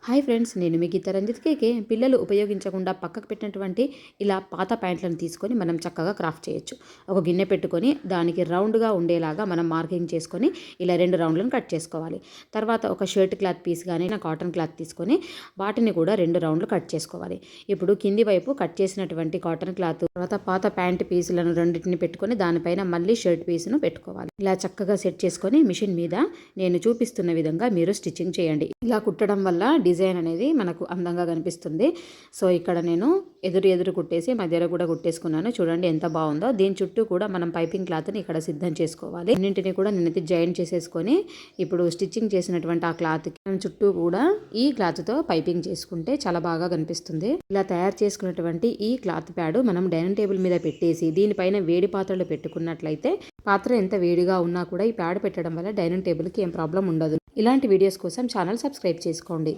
Hi friends, నేను మీ గీత రంజిత్ కేకే. పిల్లలు ఉపయోగించకుండా పక్కకు పెట్టినటువంటి ఇలా పాత ప్యాంట్లను తీసుకొని మనం చక్కగా క్రాఫ్ట్ చేయొచ్చు. ఒక గిన్నె పెట్టుకొని దానికి రౌండ్గా ఉండేలాగా మనం మార్కింగ్ చేసుకొని ఇలా 2 రౌండ్లను కట్ చేసుకోవాలి. తర్వాత ఒక షర్ట్ క్లాత్ పీస్ కానీ కాటన్ క్లాత్ తీసుకొని వాటిని కూడా 2 రౌండ్లు కట్ చేసుకోవాలి. ఇప్పుడు కింది వైపు కట్ చేసినటువంటి కాటన్ క్లాత్ తర్వాత పాత ప్యాంట్ పీసులను రెండింటిని పెట్టుకొని దానిపైన మళ్ళీ షర్ట్ పీస్ను పెట్టుకోవాలి. ఇలా చక్కగా సెట్ చేసుకొని మిషన్ మీద నేను చూపిస్తున్న విధంగా మీరు స్టిచ్చింగ్ చేయండి. ఇలా కుట్టడం వల్ల డిజైన్ అనేది మనకు అందంగా కనిపిస్తుంది. సో ఇక్కడ నేను ఎదురు కుట్టేసి మధ్యలో కూడా కుట్టేసుకున్నాను. చూడండి ఎంత బాగుందో. దీని చుట్టూ కూడా మనం పైపింగ్ క్లాత్ని ఇక్కడ సిద్ధం చేసుకోవాలి. అన్నింటినీ కూడా నేనైతే జాయిన్ చేసేసుకొని ఇప్పుడు స్టిచ్చింగ్ చేసినటువంటి ఆ క్లాత్కి చుట్టూ కూడా ఈ క్లాత్తో పైపింగ్ చేసుకుంటే చాలా బాగా కనిపిస్తుంది. ఇలా తయారు చేసుకున్నటువంటి ఈ క్లాత్ ప్యాడ్ మనం డైనింగ్ టేబుల్ మీద పెట్టేసి దీనిపైన వేడి పాత్రలు పెట్టుకున్నట్లయితే పాత్ర ఎంత వేడిగా ఉన్నా కూడా ఈ ప్యాడ్ పెట్టడం వల్ల డైనింగ్ టేబుల్కి ఏం ప్రాబ్లం ఉండదు. ఇలాంటి వీడియోస్ కోసం ఛానల్ సబ్స్క్రైబ్ చేసుకోండి.